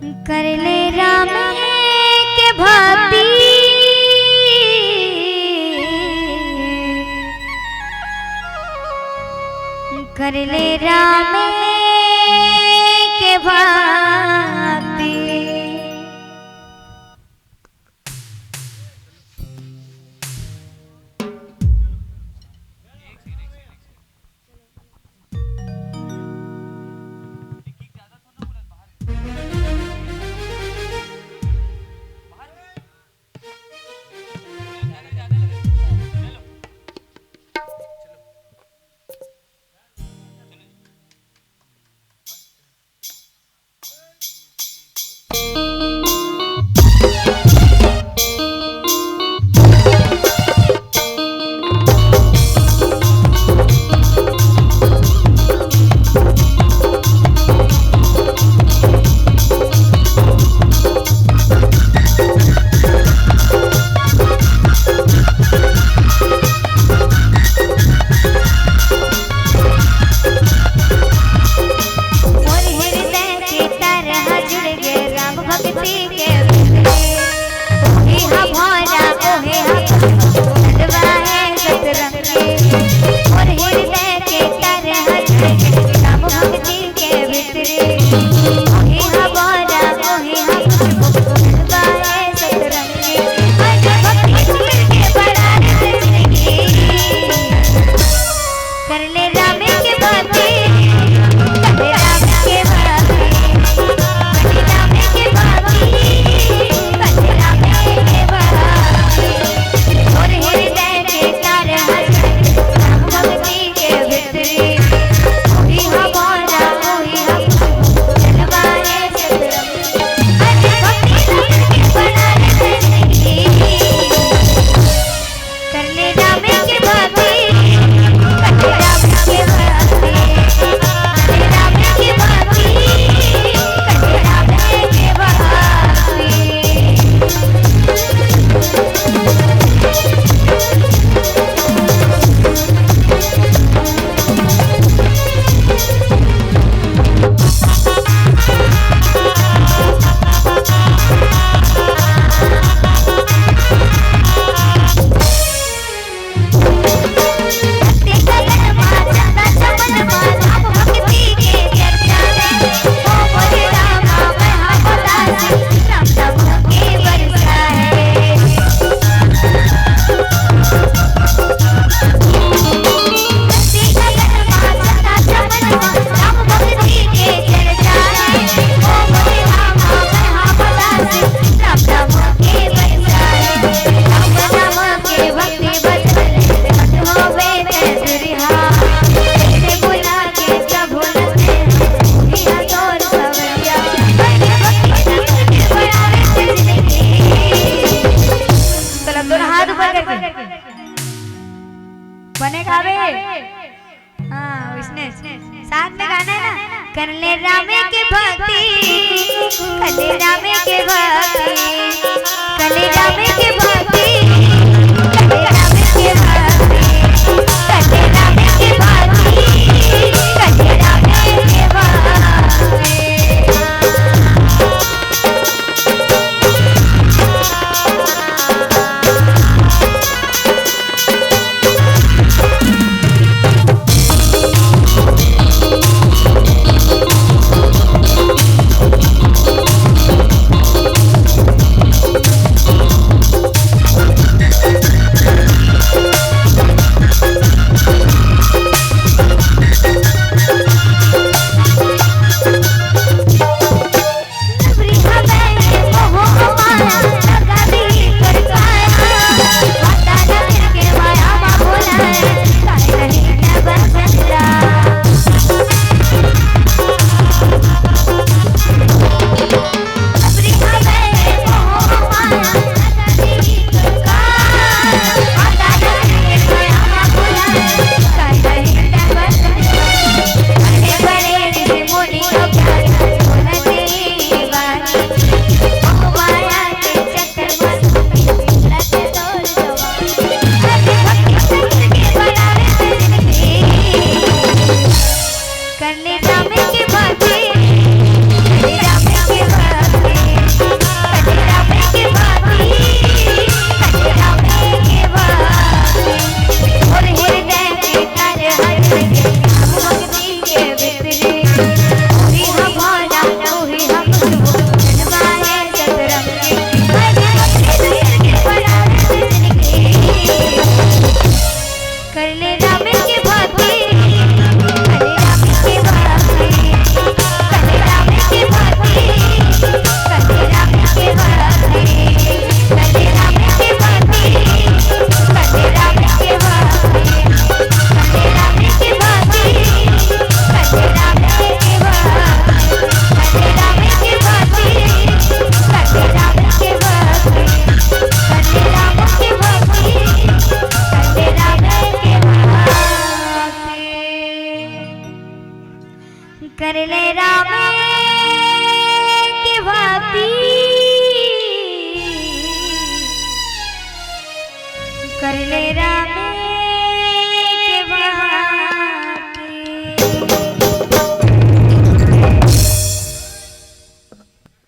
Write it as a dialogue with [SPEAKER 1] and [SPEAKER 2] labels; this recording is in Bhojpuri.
[SPEAKER 1] कर ले राम के भक्ति कर ले राम के भक्ति। बनेगा बे। हाँ इसने साथ में गाना है ना, कर ले राम के भक्ति, कर ले राम के भक्ति, कर ले राम के भक्ति, कर ले राम के भक्ति, कर ले राम के भक्ति, कर ले राम के भक्ति। कर ले राम के भक्ति, कर ले राम के भक्ति। कर ले राम की भक्ति, कर ले राम